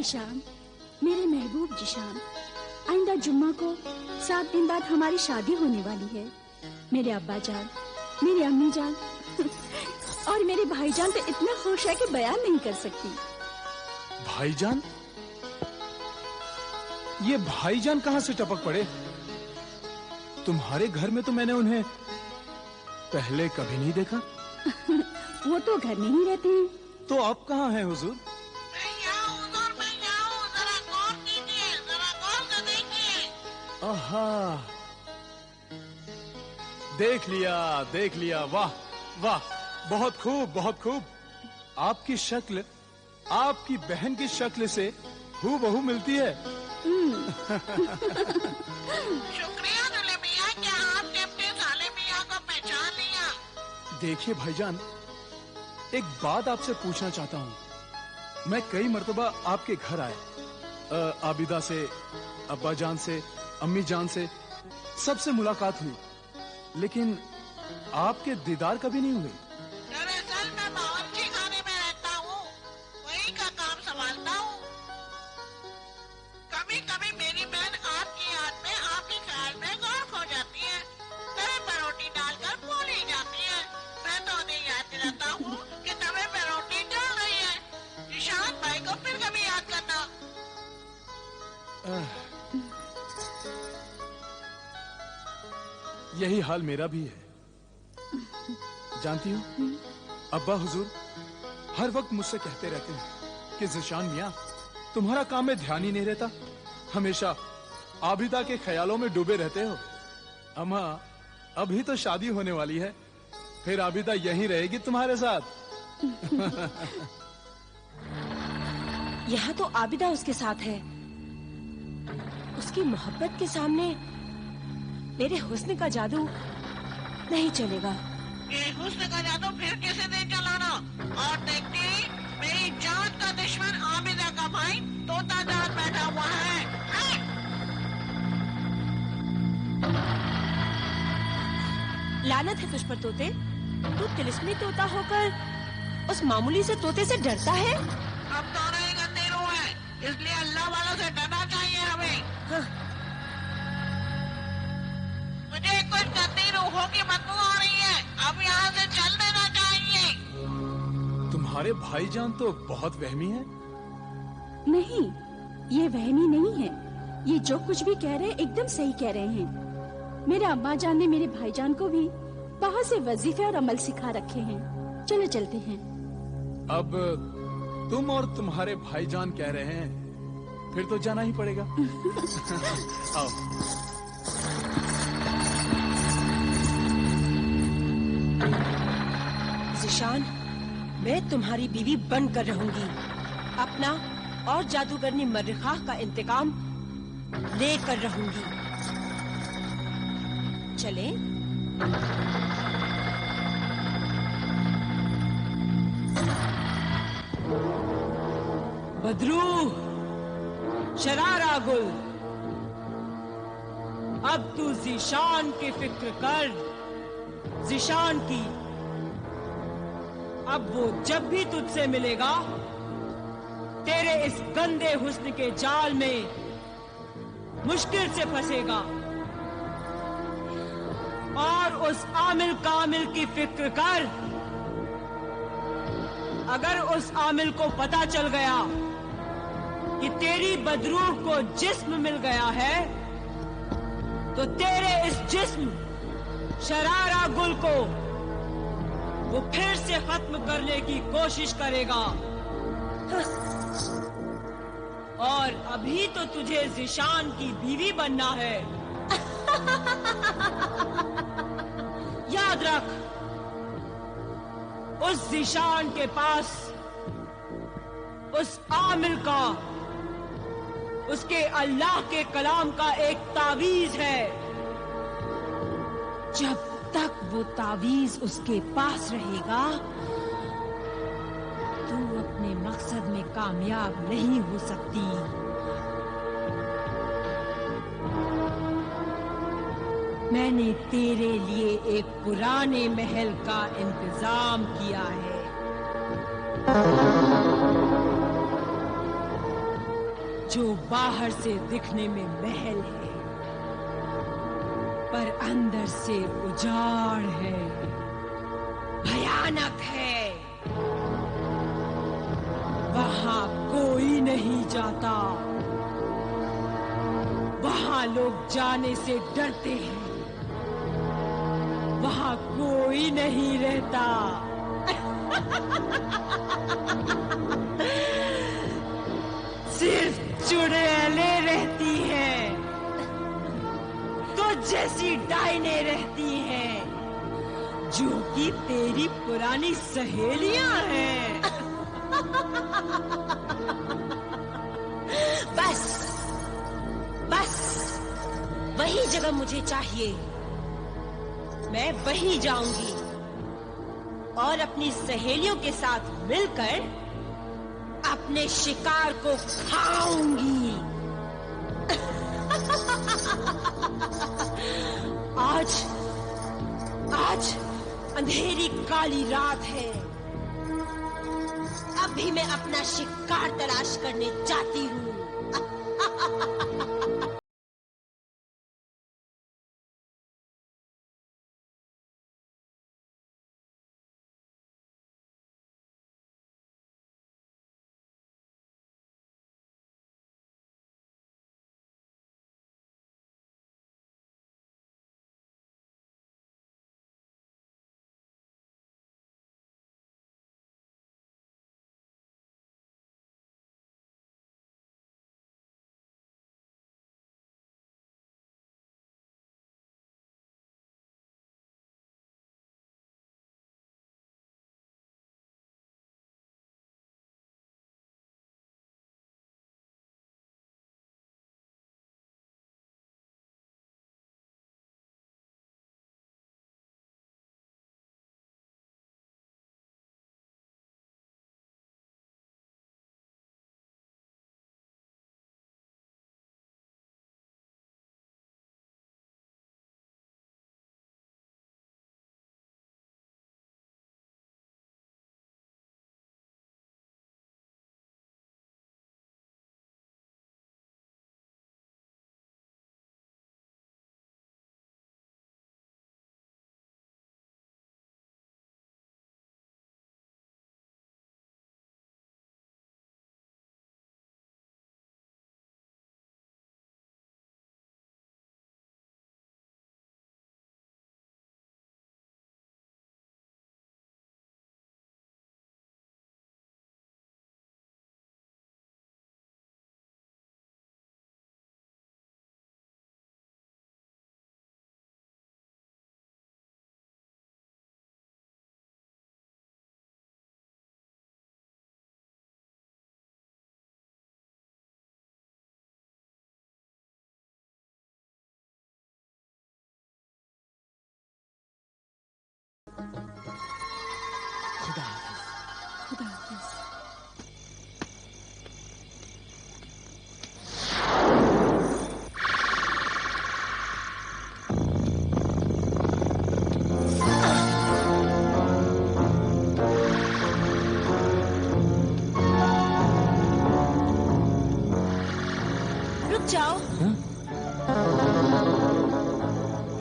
ज़ीशान, मेरे महबूब ज़ीशान, आइंदा जुम्मा को 7 दिन बाद हमारी शादी होने वाली है। मेरे अब्बा जान, मेरी अम्मी जान और मेरे भाईजान तो इतना खुश है कि बयान नहीं कर सकती। भाईजान? ये भाईजान कहां से टपक पड़े? तुम्हारे घर में तो मैंने उन्हें पहले कभी नहीं देखा। वो तो घर में ही रहते हैं। तो आप कहाँ हैं हुजूर? मैं यहाँ हूँ, जरा गौर कीजिए, जरा गौर से देखिए। आहा, देख लिया, वाह वाह, बहुत खूब, बहुत खूब। आपकी शक्ल आपकी बहन की शक्ल से हूबहू मिलती है। शुक्रिया दुल्हे मियाँ, क्या आपने अपने साले मियाँ को पहचान लिया? देखिए भाईजान, एक बात आपसे पूछना चाहता हूँ। मैं कई मर्तबा आपके घर आया, आबिदा से, अब्बा जान से, अम्मी जान से, सबसे मुलाकात हुई, लेकिन आपके दीदार कभी नहीं हुए। दरअसल मैं बावर्ची खाने में रहता हूँ, वही का काम संभालता हूँ। कभी कभी मेरी बहन आपकी याद में, आपके ख्याल में गर्क हो जाती है, तवे पर रोटी डालकर भूल ही जाती है। मैं तो उन्हें याद दिलाता हूँ कि तवे पर रोटी जल रही है। ज़ीशान भाई को फिर कभी याद करना। यही हाल मेरा भी है। जानती हूँ, अब्बा हुजूर हर वक्त मुझसे कहते रहते हैं कि ज़ीशान मियाँ, तुम्हारा काम में ध्यान ही नहीं रहता, हमेशा आबिदा के ख्यालों में डूबे रहते हो। अम्मा, अभी तो शादी होने वाली है, फिर आबिदा यहीं रहेगी तुम्हारे साथ। यहाँ तो आबिदा उसके साथ है। उसकी मोहब्बत के सामने मेरे हुस्न का जादू नहीं चलेगा। ये हुस्न का जादू फिर किसे दे चलाना? और देखती, मेरी जान का दुश्मन आबिदा का भाई तोता जान बैठा हुआ है। लानत है तुझ पर तोते, तू तिलिस्मी तोता होकर उस मामूली से तोते से डरता है। अब दोनों ही गंदे रूह है, इसलिए अल्लाह वालों से डरना चाहिए हमें। हाँ। मुझे कुछ गंदी रूहों की बदबू आ रही है, अब यहाँ से चल देना चाहिए। तुम्हारे भाईजान तो बहुत वहमी है। नहीं, ये वहमी नहीं है। ये जो कुछ भी कह रहे हैं एकदम सही कह रहे हैं। मेरे अब्बा जान ने मेरे भाईजान को भी बहुत से वजीफे और अमल सिखा रखे हैं। चलो चलते हैं। अब तुम और तुम्हारे भाईजान कह रहे हैं, फिर तो जाना ही पड़ेगा। आओ। ज़ीशान, मैं तुम्हारी बीवी बनकर रहूंगी। अपना और जादूगरनी मर्रिखा का इंतकाम लेकर रहूंगी। चलें? बदरू, शरारा गुल, अब तू ज़ीशान की फिक्र कर, ज़ीशान की। अब वो जब भी तुझसे मिलेगा, तेरे इस गंदे हुस्न के जाल में मुश्किल से फंसेगा। और उस आमिल कामिल की फिक्र कर, अगर उस आमिल को पता चल गया कि तेरी बदरूह को जिस्म मिल गया है, तो तेरे इस जिस्म शरारा गुल को वो फिर से खत्म करने की कोशिश करेगा। और अभी तो तुझे ज़ीशान की बीवी बनना है। याद रख, उस ज़ीशान के पास उस आमिल का, उसके अल्लाह के कलाम का एक तावीज है। जब तक वो तावीज उसके पास रहेगा, तू अपने मकसद में कामयाब नहीं हो सकती। मैंने तेरे लिए एक पुराने महल का इंतजाम किया है। जो बाहर से दिखने में महल है, पर अंदर से उजाड़ है, भयानक है। वहां कोई नहीं जाता, वहां लोग जाने से डरते हैं, वहां कोई नहीं रहता। सिर्फ चुड़ैलें रहती हैं, तो जैसी डाइनें रहती हैं, जो कि तेरी पुरानी सहेलियां हैं। बस बस, वही जगह मुझे चाहिए। मैं वहीं जाऊंगी और अपनी सहेलियों के साथ मिलकर अपने शिकार को खाऊंगी। आज अंधेरी काली रात है। अभी मैं अपना शिकार तलाश करने जाती हूँ। खुदा हाफिज। खुदा हाफिज। रुक जाओ,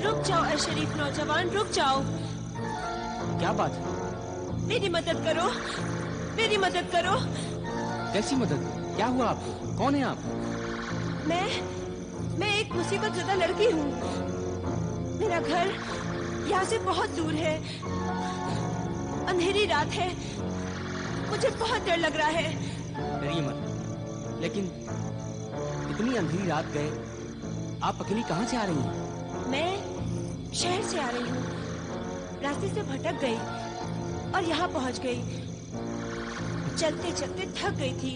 रुक जाओ ऐ शरीफ नौजवान, रुक जाओ। क्या बात है? मेरी मदद करो, मेरी मदद करो। कैसी मदद? क्या हुआ आपको? कौन है आप? मैं एक मुसीबत ज़दा लड़की हूँ। मेरा घर यहाँ से बहुत दूर है। अंधेरी रात है, मुझे बहुत डर लग रहा है। डरिए मत। लेकिन इतनी अंधेरी रात गए, आप अकेली कहाँ से आ रही हैं? मैं शहर से आ रही हूँ। रास्ते से भटक गई और यहाँ पहुँच गई। चलते चलते थक गई थी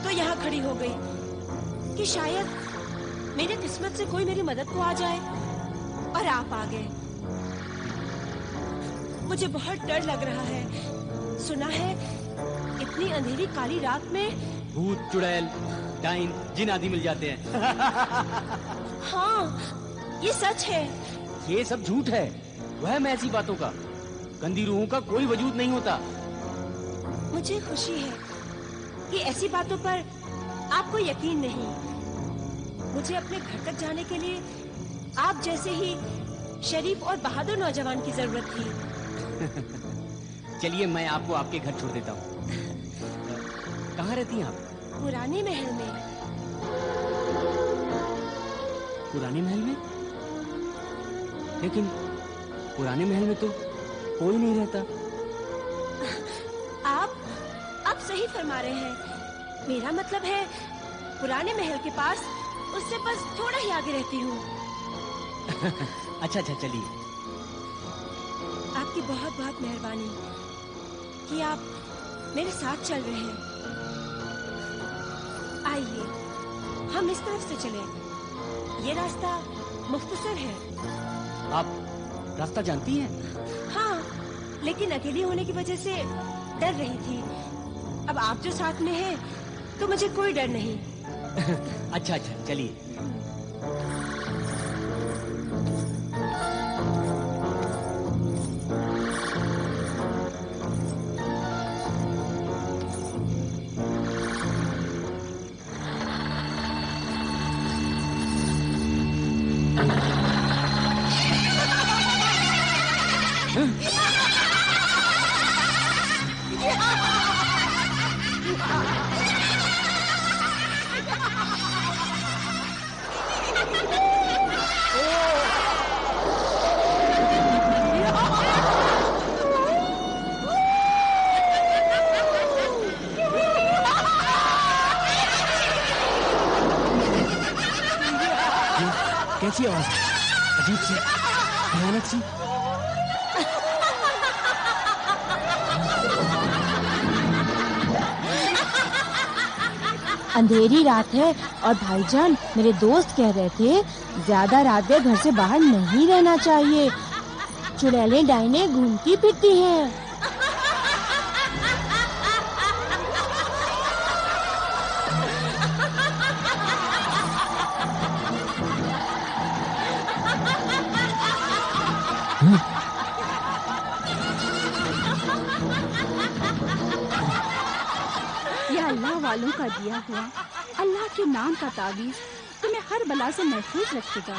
तो यहाँ खड़ी हो गई कि शायद मेरे किस्मत से कोई मेरी मदद को आ जाए, और आप आ गए। मुझे बहुत डर लग रहा है। सुना है इतनी अंधेरी काली रात में भूत, चुड़ैल, डाइन, जिन आदि मिल जाते हैं। हाँ, ये सच है। ये सब झूठ है, वह मैं ऐसी बातों का। गंदी रूहों का कोई वजूद नहीं होता। मुझे खुशी है कि ऐसी बातों पर आपको यकीन नहीं, मुझे अपने घर तक जाने के लिए आप जैसे ही शरीफ और बहादुर नौजवान की जरूरत थी। चलिए मैं आपको आपके घर छोड़ देता हूँ। कहाँ रहती हैं आप? पुराने महल में। पुराने महल में? लेकिन पुराने महल में तो कोई नहीं रहता। आप सही फरमा रहे हैं। मेरा मतलब है पुराने महल के पास, उससे बस थोड़ा ही आगे रहती हूँ। अच्छा चलिए। आपकी बहुत बहुत मेहरबानी कि आप मेरे साथ चल रहे हैं। आइए हम इस तरफ से चलें। ये रास्ता मुख्तसर है। आप रास्ता जानती हैं? हाँ, लेकिन अकेली होने की वजह से डर रही थी। अब आप जो साथ में हैं, तो मुझे कोई डर नहीं। अच्छा चलिए। कैसी आवाज? अजीब सी, भयानक सी। अंधेरी रात है और भाईजान मेरे दोस्त कह रहे थे ज्यादा रात में घर से बाहर नहीं रहना चाहिए। चुड़ैलें डाइनें घूमती फिरती हैं। यह अल्लाह वालों का दिया हुआ अल्लाह के नाम का ताबीज तुम्हें हर बला से महफूज रखेगा।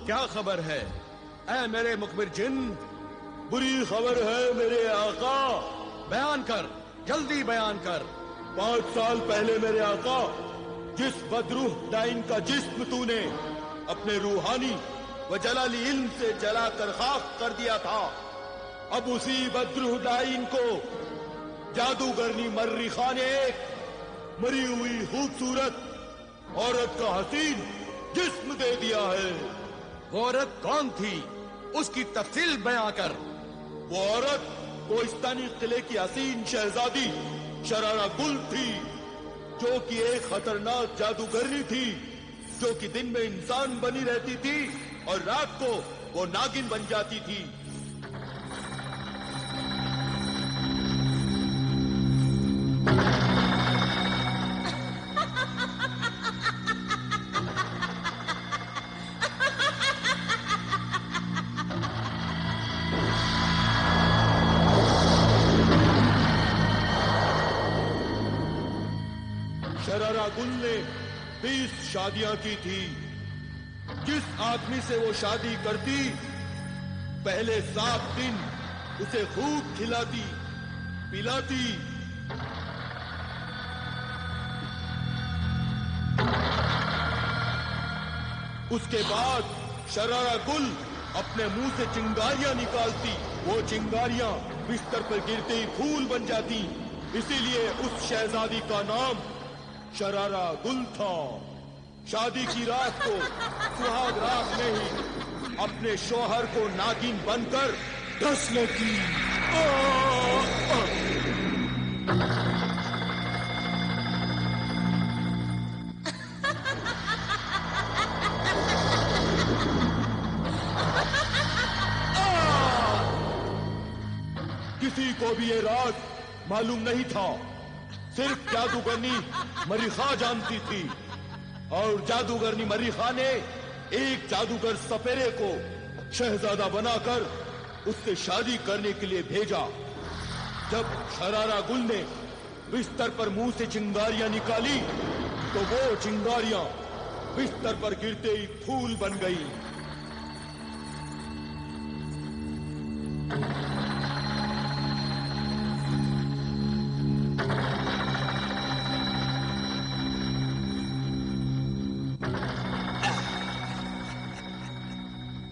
क्या खबर है ऐ मेरे मुखबिर जिन? बुरी खबर है मेरे आका। बयान कर, जल्दी बयान कर। 5 साल पहले मेरे आका, जिस बदरूह डाइन का जिस्म तूने अपने रूहानी व जलाली इल्म से जलाकर खाक कर दिया था, अब उसी बदरूह डाइन को जादूगरनी मर्रिखा ने एक मरी हुई खूबसूरत औरत का हसीन जिस्म दे दिया है। वो औरत कौन थी? उसकी तफसील बयां कर। वो औरत कोहिस्तानी किले की हसीन शहजादी शरारा गुल थी, जो कि एक खतरनाक जादूगरनी थी, जो कि दिन में इंसान बनी रहती थी और रात को वो नागिन बन जाती थी। शरारा गुल ने 20 शादियां की थी। जिस आदमी से वो शादी करती, पहले 7 दिन उसे खूब खिलाती पिलाती, उसके बाद शरारा गुल अपने मुंह से चिंगारियां निकालती। वो चिंगारियां बिस्तर पर गिरते ही फूल बन जाती। इसीलिए उस शहजादी का नाम शरारा गुल था। शादी की रात को सुहाग रात में ही अपने शौहर को नागिन बनकर डस लेती। किसी को भी ये राज मालूम नहीं था, सिर्फ जादूगरनी मरीखा जानती थी। और जादूगरनी मरीखा ने एक जादूगर सपेरे को शहजादा बनाकर उससे शादी करने के लिए भेजा। जब शरारा गुल ने बिस्तर पर मुंह से चिंगारियां निकाली तो वो चिंगारियां बिस्तर पर गिरते ही फूल बन गई।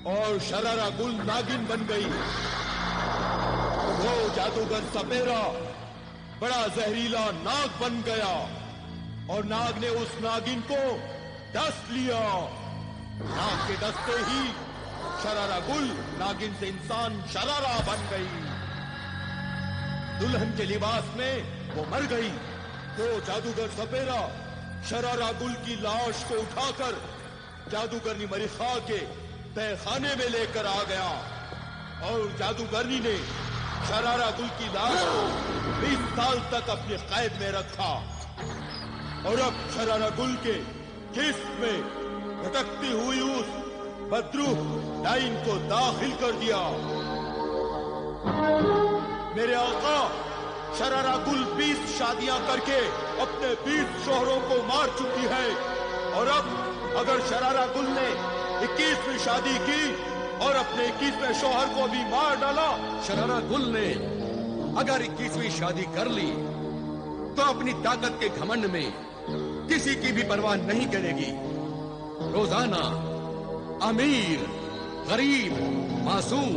और शरारा गुल नागिन बन गई। वो जादूगर सपेरा बड़ा जहरीला नाग बन गया और नाग ने उस नागिन को डस लिया। नाग के डसते ही शरारा गुल नागिन से इंसान शरारा बन गई। दुल्हन के लिबास में वो मर गई। तो जादूगर सपेरा शरारा गुल की लाश को उठाकर जादूगरनी मरीखा के तहखाने में लेकर आ गया और जादूगरनी ने शरारा गुल की लाश को 20 साल तक अपने कैद में रखा। और अब शरारा गुल के जिस्म में भटकती हुई उस बदरूह डाइन को दाखिल कर दिया। मेरे आका शरारा गुल 20 शादियां करके अपने 20 शोहरों को मार चुकी है और अब अगर शरारा गुल ने 21वीं शादी की और अपने 21वें शौहर को भी मार डाला। शरारा गुल ने अगर 21वीं शादी कर ली तो अपनी ताकत के घमंड में किसी की भी परवाह नहीं करेगी। रोजाना अमीर, गरीब, मासूम,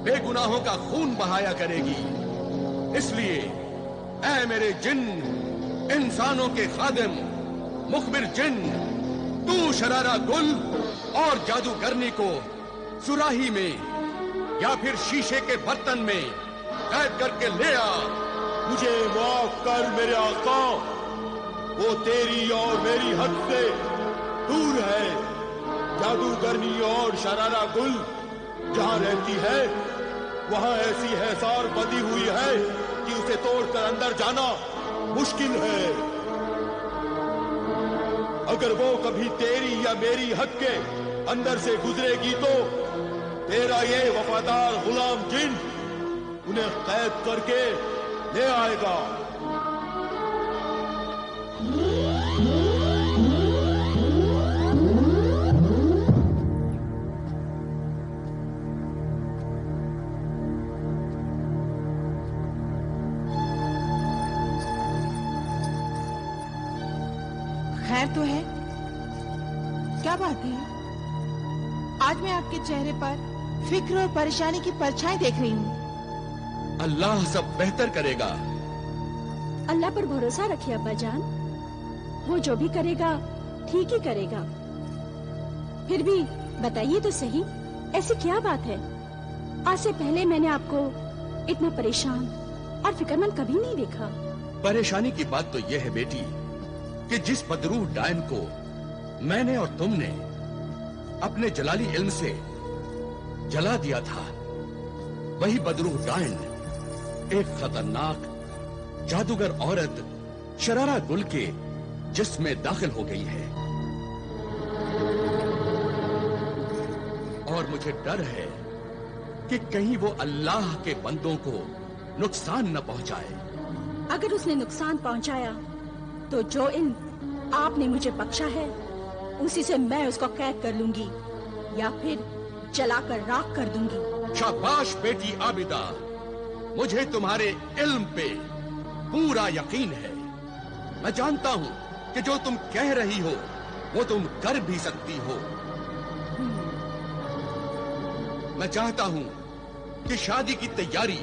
बेगुनाहों का खून बहाया करेगी। इसलिए ऐ मेरे जिन्न, इंसानों के खादिम, मुखबिर जिन्न, तू शरारा गुल और जादूगरनी को सुराही में या फिर शीशे के बर्तन में कैद करके ले आ। मुझे माफ कर मेरे आका, वो तेरी और मेरी हद से दूर है। जादूगरनी और शरारा गुल जहां रहती है वहां ऐसी हैसार बंधी हुई है कि उसे तोड़कर अंदर जाना मुश्किल है। अगर वो कभी तेरी या मेरी हद के अंदर से गुजरेगी तो तेरा ये वफादार गुलाम जिन उन्हें कैद करके ले आएगा। खैर तो है? क्या बात है? आज मैं आपके चेहरे पर फिक्र और परेशानी की परछाई देख रही हूँ। अल्लाह सब बेहतर करेगा। अल्लाह पर भरोसा रखिए अब्बा जान, वो जो भी करेगा ठीक ही करेगा। फिर भी बताइए तो सही, ऐसी क्या बात है? आज से पहले मैंने आपको इतना परेशान और फिक्रमंद कभी नहीं देखा। परेशानी की बात तो यह है बेटी कि जिस बदरूह डायन को मैंने और तुमने अपने जलाली इल्म से जला दिया था, वही बदरूह डायन एक खतरनाक जादूगर औरत शरारा गुल के जिस्म में दाखिल हो गई है। और मुझे डर है कि कहीं वो अल्लाह के बंदों को नुकसान न पहुंचाए। अगर उसने नुकसान पहुंचाया तो जो इल्म आपने मुझे बख्शा है उसी से मैं उसको कैद कर लूंगी या फिर जलाकर राख कर दूंगी। शाबाश बेटी आबिदा, मुझे तुम्हारे इल्म पे पूरा यकीन है। मैं जानता हूँ कि जो तुम कह रही हो वो तुम कर भी सकती हो। मैं चाहता हूँ कि शादी की तैयारी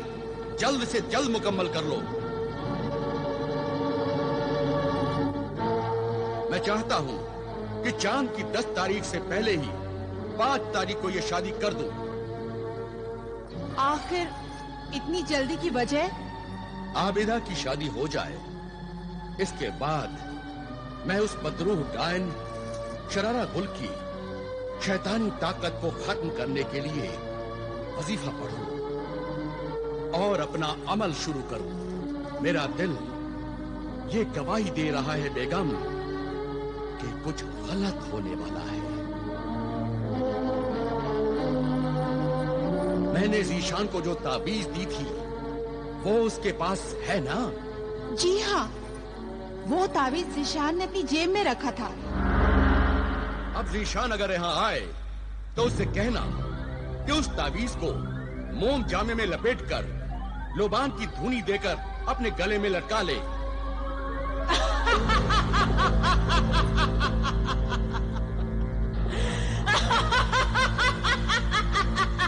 जल्द से जल्द मुकम्मल कर लो। मैं चाहता हूँ कि चांद की 10 तारीख से पहले ही 5 तारीख को यह शादी कर दूं। आखिर इतनी जल्दी की वजह? आबिदा की शादी हो जाए, इसके बाद मैं उस बदरूह डायन शरारा गुल की शैतानी ताकत को खत्म करने के लिए वजीफा पढ़ूं और अपना अमल शुरू करूं। मेरा दिल ये गवाही दे रहा है बेगम कि कुछ गलत होने वाला है। मैंने जीशान को जो ताबीज दी थी वो उसके पास है ना? जी हाँ, वो ताबीज जीशान ने अपनी जेब में रखा था। अब जीशान अगर यहाँ आए तो उससे कहना कि उस ताबीज को मोम जामे में लपेटकर लोबान की धुनी देकर अपने गले में लटका ले।